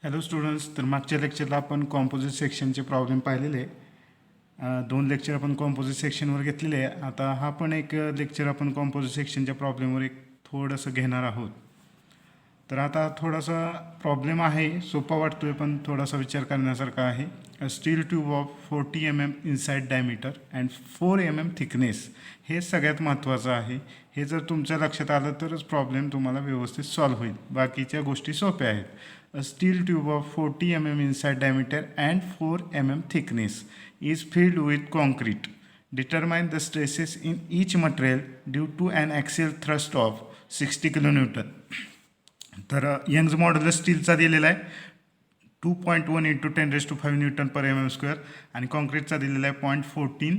Hello students, तर मागच्या लेक्चरला आपण कॉम्पोजिट सेक्शनचे प्रॉब्लेम पाहिलेले. 2 लेक्चर आपण कॉम्पोजिट सेक्शनवर घेतलेले आहे. आता हा पण एक लेक्चर आपण कॉम्पोजिट सेक्शनच्या प्रॉब्लेमवर एक थोडंसं घेणार आहोत. तर आता थोडासा प्रॉब्लेम आहे, सोपा वाटतोय पण थोडासा विचार करण्यासारखा आहे. A steel tube of 40 mm inside diameter and 4 mm thickness, हे सगळ्यात महत्त्वाचं आहे. हे जर तुमच्या लक्षात आलं तरच प्रॉब्लेम तुम्हाला व्यवस्थित सॉल्व्ह होईल. बाकीच्या गोष्टी सोप्या आहेत. A steel tube of 40 mm inside diameter and 4 mm thickness is filled with concrete. Determine the stresses in each material due to an axial thrust of 60 kN. तर यंग्स मॉड्युलस स्टीलचा दिलेला आहे 2.1 × 10⁵ न्यूटन पर mm² आणि कॉन्क्रीटचा दिलेला आहे 0.14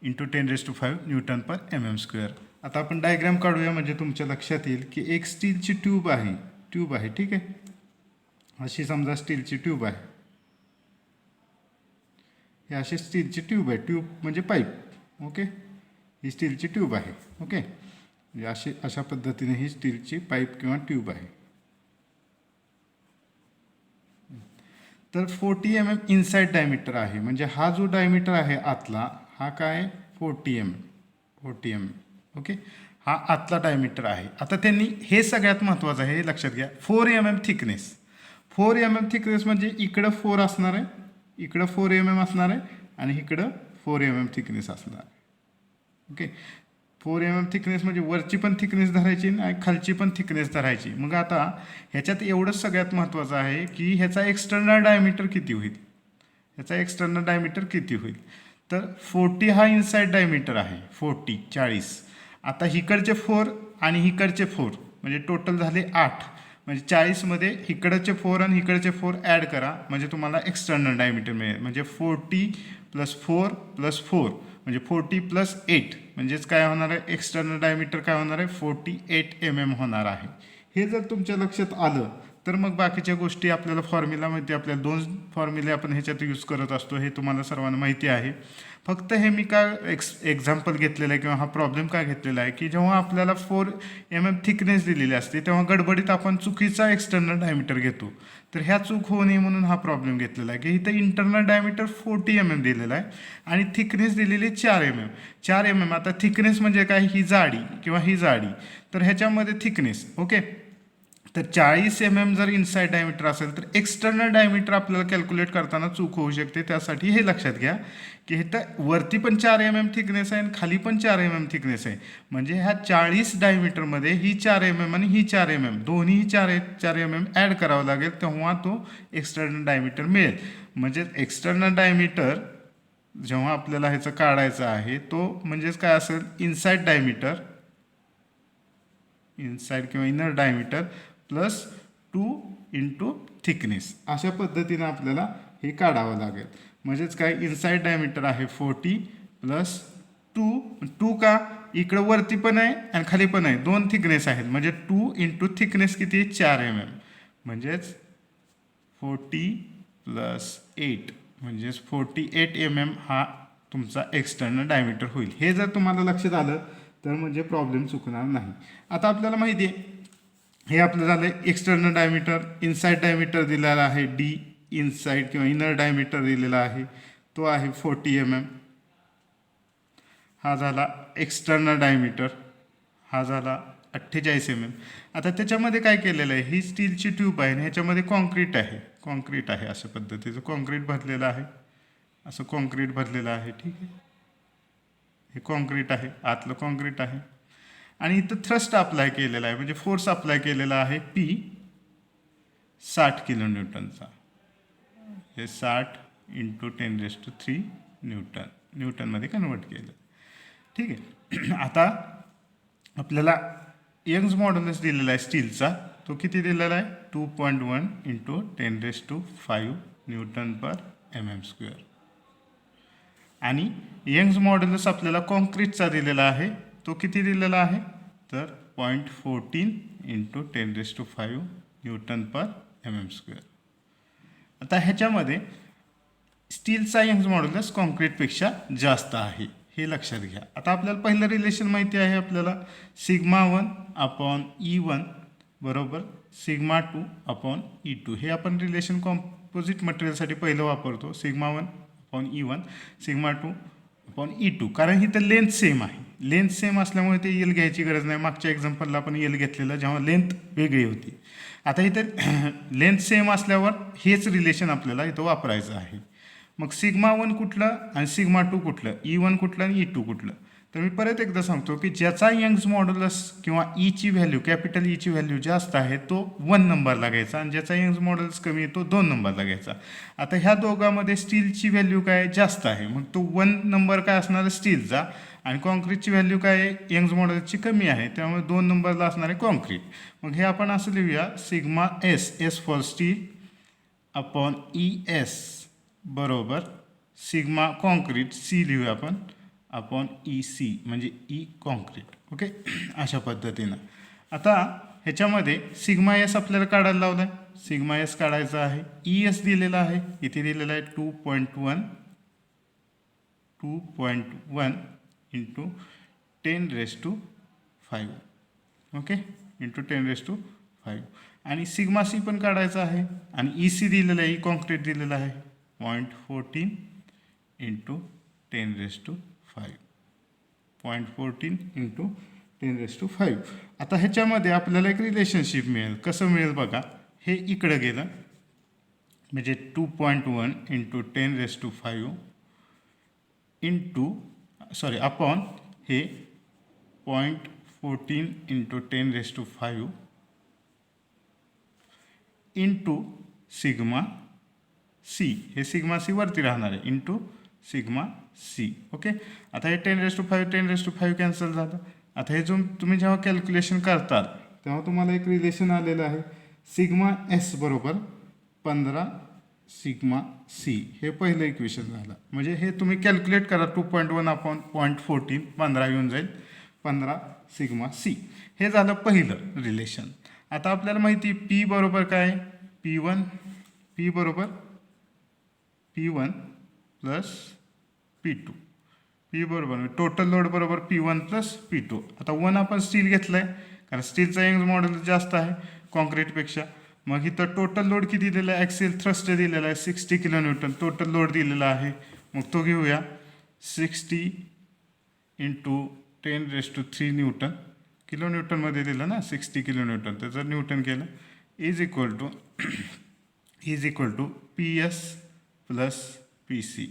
× 10⁵ Newton पर mm². आता आपण diagram काढूया म्हणजे तुमच्या लक्षात येईल की एक स्टीलची ट्यूब आहे ठीक आहे. अशी समजा स्टीलची ट्यूब आहे. हे अशी स्टीलची ट्यूब आहे. ट्यूब म्हणजे पाईप. ओके, ही स्टीलची ट्यूब आहे. ओके, म्हणजे अशा पद्धतीने ही स्टीलची पाईप किंवा ट्यूब आहे. तर 40 mm इनसाइड डायमीटर आहे, म्हणजे हा जो डायमीटर आहे आतला, हा काय 40 mm. ओके, हा आतला डायमीटर आहे. आता त्यांनी हे सगळ्यात महत्त्वाचं आहे, हे लक्षात घ्या. 4 mm थिकनेस. 4 mm थिकनेस म्हणजे इकडं 4 असणार आहे, इकडं 4 mm असणार आहे आणि इकडं 4 mm थिकनेस असणार आहे. ओके, 4 mm थिकनेस म्हणजे वरची पण थिकनेस धरायची आणि खालची पण थिकनेस धरायची. मग आता ह्याच्यात एवढंच सगळ्यात महत्त्वाचं आहे की ह्याचा एक्सटर्नल डायमीटर किती होईल. तर 40 हा इनसाइड डायमीटर आहे. 40. आता हिकडचे 4 आणि हिकडचे 4 म्हणजे टोटल झाले 8. म्हणजे 40मध्ये इकडचे 4 आणि इकडचे 4 ॲड करा म्हणजे तुम्हाला एक्सटर्नल डायमीटर मिळेल. म्हणजे 40 + 4 + 4 म्हणजे 40 + 8 म्हणजेच काय होणार आहे, एक्सटर्नल डायमीटर काय होणार आहे 48 mm होणार आहे. हे जर तुमच्या लक्षात आलं तर मग बाकीच्या गोष्टी आपल्याला फॉर्म्युला माहिती. आपल्याला 2 फॉर्म्युले आपण ह्याच्यात यूज करत असतो, हे तुम्हाला सर्वांना माहिती आहे. फक्त हे मी का एक्झाम्पल घेतलेलं आहे किंवा हा प्रॉब्लेम का घेतलेला आहे की जेव्हा आपल्याला 4 mm थिकनेस दिलेली असते तेव्हा गडबडीत आपण चुकीचा एक्सटर्नल डायमीटर घेतो. तर ह्या चूक होऊ नये म्हणून हा प्रॉब्लेम घेतलेला आहे की इथं इंटरनल डायमीटर 40 mm दिलेला आहे आणि थिकनेस दिलेली 4 mm. आता थिकनेस म्हणजे काय, ही जाडी किंवा ही जाडी. तर ह्याच्यामध्ये थिकनेस ओके. तर 40 mm जर इनसाइड डायमीटर असेल तर एक्सटर्नल डायमीटर आपल्याला कॅल्क्युलेट करताना चूक होऊ शकते. त्यासाठी हे लक्षात घ्या की इथं वरती पण 4 mm थिकनेस आहे आणि खाली पण 4 mm थिकनेस आहे. म्हणजे ह्या 40 डायमीटरमध्ये ही 4 mm आणि ही 4 mm दोन्ही 4 mm ॲड करावं लागेल, तेव्हा तो एक्सटर्नल डायमीटर मिळेल. म्हणजे एक्सटर्नल डायमीटर जेव्हा आपल्याला ह्याचं काढायचं आहे तो म्हणजेच काय असेल, इनसाइड किंवा इनर डायमीटर +2 × थिकनेस. अशा पद्धतीने आपल्याला हे काढावं लागेल. म्हणजेच काय, इनसाइड डायमीटर आहे 40 + 2 का इकडं वरती पण आहे आणि खाली पण आहे, 2 थिकनेस आहेत म्हणजे 2 × थिकनेस किती 4 mm. म्हणजेच 40 + 8 म्हणजेच 48 mm हा तुमचा एक्सटर्नल डायमीटर होईल. हे जर तुम्हाला लक्षात आलं तर म्हणजे प्रॉब्लेम चुकणार नाही. आता आपल्याला माहिती आहे हे आपलं झालं एक्सटर्नल डायमीटर. इनसाइड डायमीटर दिलेला आहे D, इनसाइड किंवा इनर डायमीटर दिलेला आहे तो आहे 40 mm. हा झाला एक्सटर्नल डायमीटर, हा झाला 48 mm. आता त्याच्यामध्ये काय केलेलं आहे, ही स्टीलची ट्यूब आहे आणि ह्याच्यामध्ये कॉन्क्रीट आहे. अशा पद्धतीचं कॉन्क्रीट भरलेलं आहे, असं कॉन्क्रीट भरलेलं आहे. ठीक आहे, हे कॉन्क्रीट आहे, आतलं कॉन्क्रीट आहे आणि इथं थ्रस्ट अप्लाय केलेला आहे म्हणजे फोर्स अप्लाय केलेला आहे P 60 kN. हे 60 × 10⁻³ न्यूटनमध्ये कन्वर्ट केलं. ठीक आहे. आता आपल्याला यंग्स मॉड्युलस दिलेला आहे स्टीलचा, तो किती दिलेला आहे 2.1 × 10⁵ न्यूटन पर mm². आणि यंग्स मॉड्युलस आपल्याला कॉन्क्रीटचा दिलेला आहे, तो किती दिलेला आहे तर 0.14 × 10⁵ न्यूटन पर mm². आता ह्याच्यामध्ये स्टीलचा यंग्स मॉड्युलस कॉन्क्रीटपेक्षा जास्त आहे, हे लक्षात घ्या. आता आपल्याला पहिलं रिलेशन माहिती आहे आपल्याला, σ1/E1 = सिग्मा 2 अपॉन E2. हे आपण रिलेशन कॉम्पोजिट मटेरियलसाठी पहिलं वापरतो. Sigma 1 upon E1, sigma 2 upon E2. कारण ही तर लेंथ सेम आहे. लेंथ सेम असल्यामुळे ते यल घ्यायची गरज नाही. मागच्या एक्झाम्पलला आपण यल घेतलेलं जेव्हा लेंथ वेगळी होती. आता इथं लेंथ सेम असल्यावर हेच रिलेशन आपल्याला इथं वापरायचं आहे. मग सिग्मा 1 कुठलं आणि सिग्मा 2 कुठलं, E1 कुठलं आणि E2 कुठलं. तर मी परत एकदा सांगतो की ज्याचा यंग्स मॉड्युलस किंवा ईची व्हॅल्यू, कॅपिटल ईची व्हॅल्यू जास्त आहे तो 1 नंबरला घ्यायचा आणि ज्याचा यंग्स मॉड्युलस कमी आहे तो 2 नंबरला घ्यायचा. आता ह्या दोघांमध्ये स्टीलची व्हॅल्यू काय जास्त आहे, मग तो 1 नंबर काय असणार स्टीलचा आणि कॉन्क्रीटची व्हॅल्यू काय आहे यंग्स मॉड्युलसची कमी आहे, त्यामुळे 2 नंबरला असणार आहे कॉन्क्रीट. मग हे आपण असं लिहूया, sigma S, S for steel upon E S बरोबर सिग्मा कॉन्क्रीट, सी लिहूया आपण अपॉन ई सी म्हणजे ई कॉन्क्रीट. ओके, अशा पद्धतीनं. आता ह्याच्यामध्ये सिग्मा एस आपल्याला काढायला लावला आहे. सिग्मा एस काढायचा आहे. ई एस दिलेला आहे, इथे दिलेला आहे 2.1 इंटू 10⁵. Okay, into 10⁵. आणि सिग्मा सी पण काढायचा आहे आणि ई सी दिलेलं आहे, ई कॉन्क्रीट दिलेलं आहे 0.14 इंटू 10⁵. 0.14 इंटू 10⁵. आता ह्याच्यामध्ये आपल्याला एक रिलेशनशिप मिळेल. कसं मिळेल बघा, हे इकडं गेलं म्हणजे 2.1 इंटू 10⁵ इंटू अपॉन हे 0.14 इंटू 10⁵ इंटू सिग्मा सी. हे सिग्मा सी वरती राहणार आहे इंटू सिग्मा सी. ओके, आता हे 10⁵ कॅन्सल झालं. आता हे जो तुम्ही जेव्हा कॅल्क्युलेशन करताल तेव्हा तुम्हाला एक रिलेशन आलेलं आहे, सिग्मा एस बरोबर 15 सिग्मा सी. हे पहिलं इक्वेशन झालं. म्हणजे हे तुम्ही कॅल्क्युलेट करा, 2.1 अपॉन 0.14 15 येऊन जाईल 15 सिग्मा सी. हे झालं पहिलं रिलेशन. आता आपल्याला माहिती पी बरोबर काय, P1 बरोबर P1 प्लस P2. पी बरोबर टोटल लोड बरोबर P1 प्लस P2. आता 1 आपण स्टील घेतलं आहे कारण स्टीलचा यंग्स मॉडेल जास्त आहे कॉन्क्रीटपेक्षा. मग इथं टोटल लोड किती दिलेला आहे, ॲक्सियल थ्रस्ट दिलेला आहे 60 kN टोटल लोड दिलेला आहे. मग तो घेऊया 60 इंटू 10⁵ न्यूटन. किलोन्यूटनमध्ये दिलं ना 60 kN, तर जर न्यूटन केलं is equal to PS plus PC.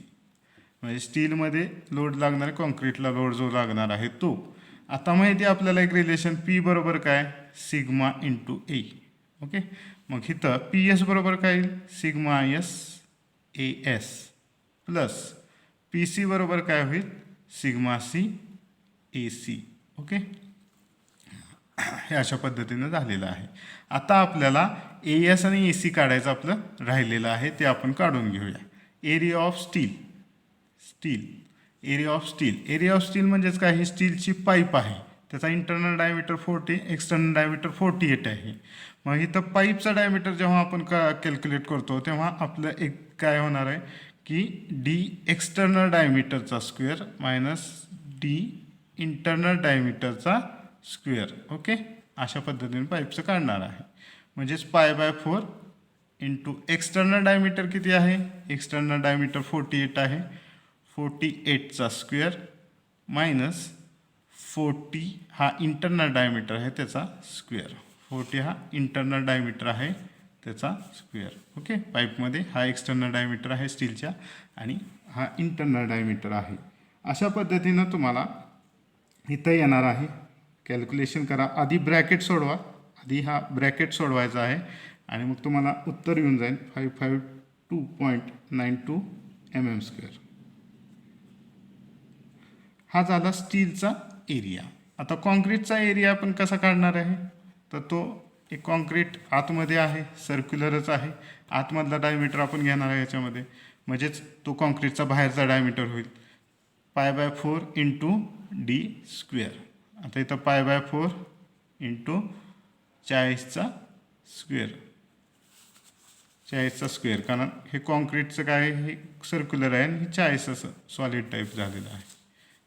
म्हणजे स्टीलमध्ये लोड लागणार आहे, कॉन्क्रीटला लोड जो लागणार आहे तो. आता माहिती आहे आपल्याला एक रिलेशन पी बरोबर काय, सिग्मा इंटू ए. ओके, मग इथं PS बरोबर काय येईल, sigma S A S plus PC बरोबर काय होईल, सिग्मा सी ए सी. ओके, हे अशा पद्धतीनं झालेलं आहे. आता आपल्याला ए एस आणि ए सी काढायचं आपलं राहिलेलं आहे, ते आपण काढून घेऊया. Area of steel area of steel म्हणजेच काय, ही स्टीलची पाईप आहे, त्याचा इंटरनल डायमीटर 40, एक्सटर्नल डायमीटर 48 आहे. मग इथं पाईपचा डायमीटर जेव्हा आपण कॅल्क्युलेट करतो तेव्हा आपलं एक काय होणार आहे की डी एक्सटर्नल डायमीटरचा स्क्वेअर मायनस डी इंटरनल डायमीटरचा स्क्वेअर. ओके, अशा पद्धतीने पाईपचं काढणार आहे. म्हणजेच π/4 इंटू एक्सटर्नल डायमीटर किती आहे, एक्सटर्नल डायमीटर 48 आहे, 48चा स्क्वेअर मायनस 40 हा इंटरनल डायमीटर आहे त्याचा स्क्वेअर. 40 हा इंटरनल डायमीटर आहे त्याचा स्क्वेअर. ओके, पाईपमध्ये हा एक्सटर्नल डायमीटर आहे स्टीलच्या आणि हा इंटरनल डायमीटर आहे. अशा पद्धतीनं तुम्हाला इथं येणार आहे. कॅल्क्युलेशन करा, आधी ब्रॅकेट सोडवा, आधी हा ब्रॅकेट सोडवायचा आहे आणि मग तुम्हाला उत्तर येऊन जाईल 552.92 mm². हा झाला स्टीलचा एरिया. आता कॉन्क्रीटचा एरिया आपण कसा काढणार आहे, तर तो एक कॉन्क्रीट आतमध्ये आहे, सर्क्युलरच आहे, आतमधला डायमीटर आपण घेणार आहे याच्यामध्ये, म्हणजेच तो कॉन्क्रीटचा बाहेरचा डायमीटर होईल π/4 इंटू डी स्क्वेअर. आता इथं π/4 इंटू 40चा स्क्वेअर, कारण हे कॉन्क्रीटचं काय हे सर्क्युलर आहे आणि हे 40 असं सॉलिड टाईप झालेलं आहे,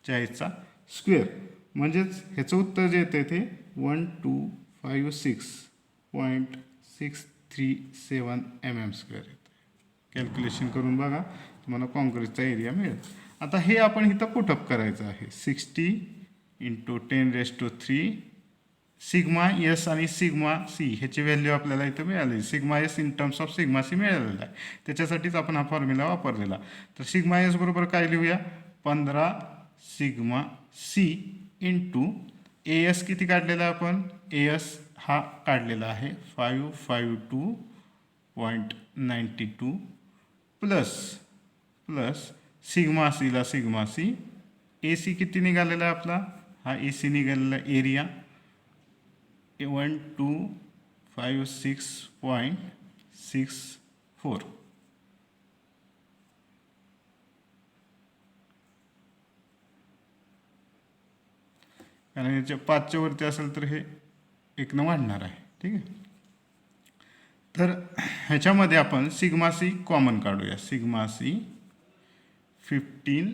40चा स्क्वेअर. म्हणजेच ह्याचं उत्तर जे येतं ते 1256.8 637 mm स्क्वेअर येतं. कॅल्क्युलेशन करून बघा, तुम्हाला कॉन्क्रीटचा एरिया मिळेल. आता हे आपण इथं पुटअप करायचं आहे. 60 × 10⁻³ सिग्मा एस आणि सिग्मा सी ह्याची व्हॅल्यू आपल्याला इथं मिळाली. Sigma S in terms of sigma C मिळालेला आहे. त्याच्यासाठीच आपण हा फॉर्म्युला वापरलेला. तर सिग्मा एस बरोबर काय लिहूया, 15 sigma C into A S किती काढलेला आहे आपण, ए एस हा काढलेला आहे 552.92 प्लस सिग्मा सीला सिग्मा सी, ए सी किती निघालेला आहे आपला, हा ए सी निघालेला एरिया 1256.64. कारण याच्या 5च्या वरती असेल तर हे 1 वाढणार आहे. ठीक आहे. तर ह्याच्यामध्ये आपण सिग्मा सी कॉमन काढूया. सिग्मा सी 15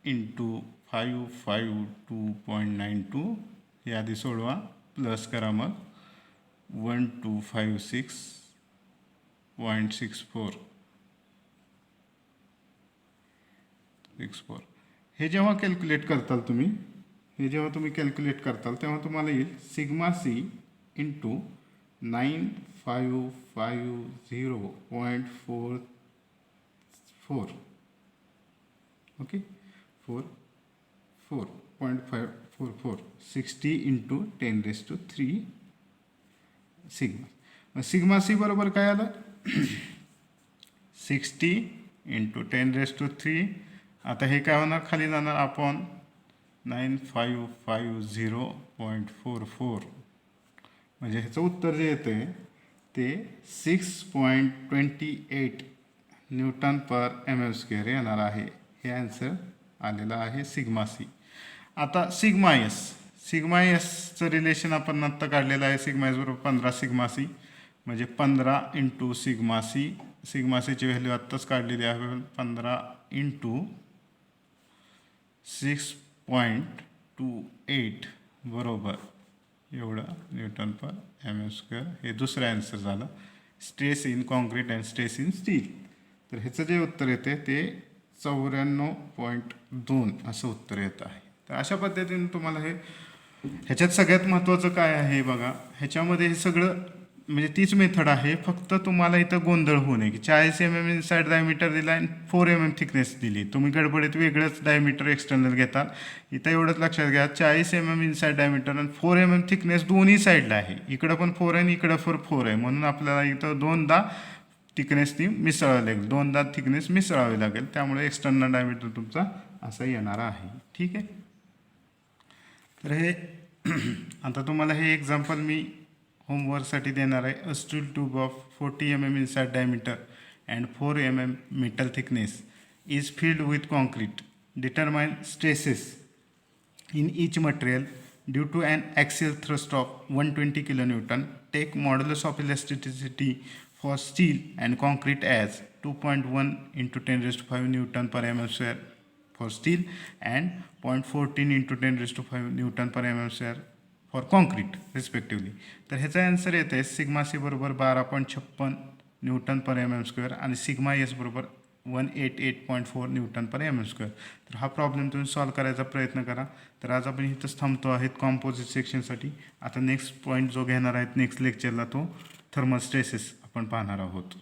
× 552.92 हे आधी सोडवा, प्लस करा मग 1256.64. हे जेव्हा कॅल्क्युलेट करताल तुम्ही, कॅल्क्युलेट करताल तेव्हा तुम्हाला येईल sigma C into 9550.44. Okay, 4.544 60 × 10⁻³ sigma. Sigma C बरोबर काय आलं 60 × 10⁻³. आता हे काय होणार, खाली जाणार अपॉन 9550.44. म्हणजे ह्याचं उत्तर जे येतं आहे ते 6.28 Nm/mm² येणार आहे. हे आन्सर आलेलं आहे सिग्मा सी. आता सिग्मा एसचं रिलेशन आपण आत्ता काढलेलं आहे. सिग्मा एस बरोबर 15 सिग्मा सी, म्हणजे 15 × सिग्मा सी. सिग्मा सीची व्हॅल्यू आत्ताच काढलेली आहे. 15 × 6.28 बरोबर एवढं Nm/mm². हे दुसरं आन्सर झालं. Stress in concrete and stress in steel. तर ह्याचं जे उत्तर येते ते 94.2 असं उत्तर येत आहे. तर अशा पद्धतीने तुम्हाला हे, ह्याच्यात सगळ्यात महत्त्वाचं काय आहे बघा, ह्याच्यामध्ये हे सगळं म्हणजे तीच मेथड आहे. फक्त तुम्हाला इथं गोंधळ होऊ नये की 40 mm इनसाइड डायमीटर दिला आणि 4 mm थिकनेस दिली. तुम्ही गडबडीत वेगळंच डायमीटर एक्सटर्नल घेता. इथं एवढंच लक्षात घ्या, 40 mm इनसाइड डायमीटर आणि 4 mm थिकनेस दोन्ही साईडला आहे. इकडं पण 4 आहे आणि इकडं 4 आहे. म्हणून आपल्याला इथं दोनदा थिकनेस ती मिसळावी लागेल, दोनदा थिकनेस मिसळावी लागेल. त्यामुळे एक्सटर्नल डायमीटर तुमचा असा येणार आहे. ठीक आहे. तर हे आता तुम्हाला हे एक्झाम्पल मी होमवर्कसाठी देणार आहे. A steel tube of 40 mm inside diameter and 4 mm metal thickness is filled with concrete. Determine stresses in each material due to an axial thrust of 120 kN. Take modulus of elasticity for steel and concrete as 2.1 × 10⁵ Nm/mm² for steel and 0.14 × 10⁵ Nm/mm² for concrete respectively. तर ह्याचा answer येते sigma C बरोबर 12.56 Nm/mm² आणि sigma S बरोबर 188.4 Nm/mm². तर हा problem तुम्ही solve करायचा प्रयत्न करा. तर आज आपण इथंच थांबतो आहेत कॉम्पोजिट सेक्शनसाठी. आता नेक्स्ट पॉईंट जो घेणार आहेत नेक्स्ट लेक्चरला तो थर्मल स्ट्रेसेस आपण पाहणार आहोत.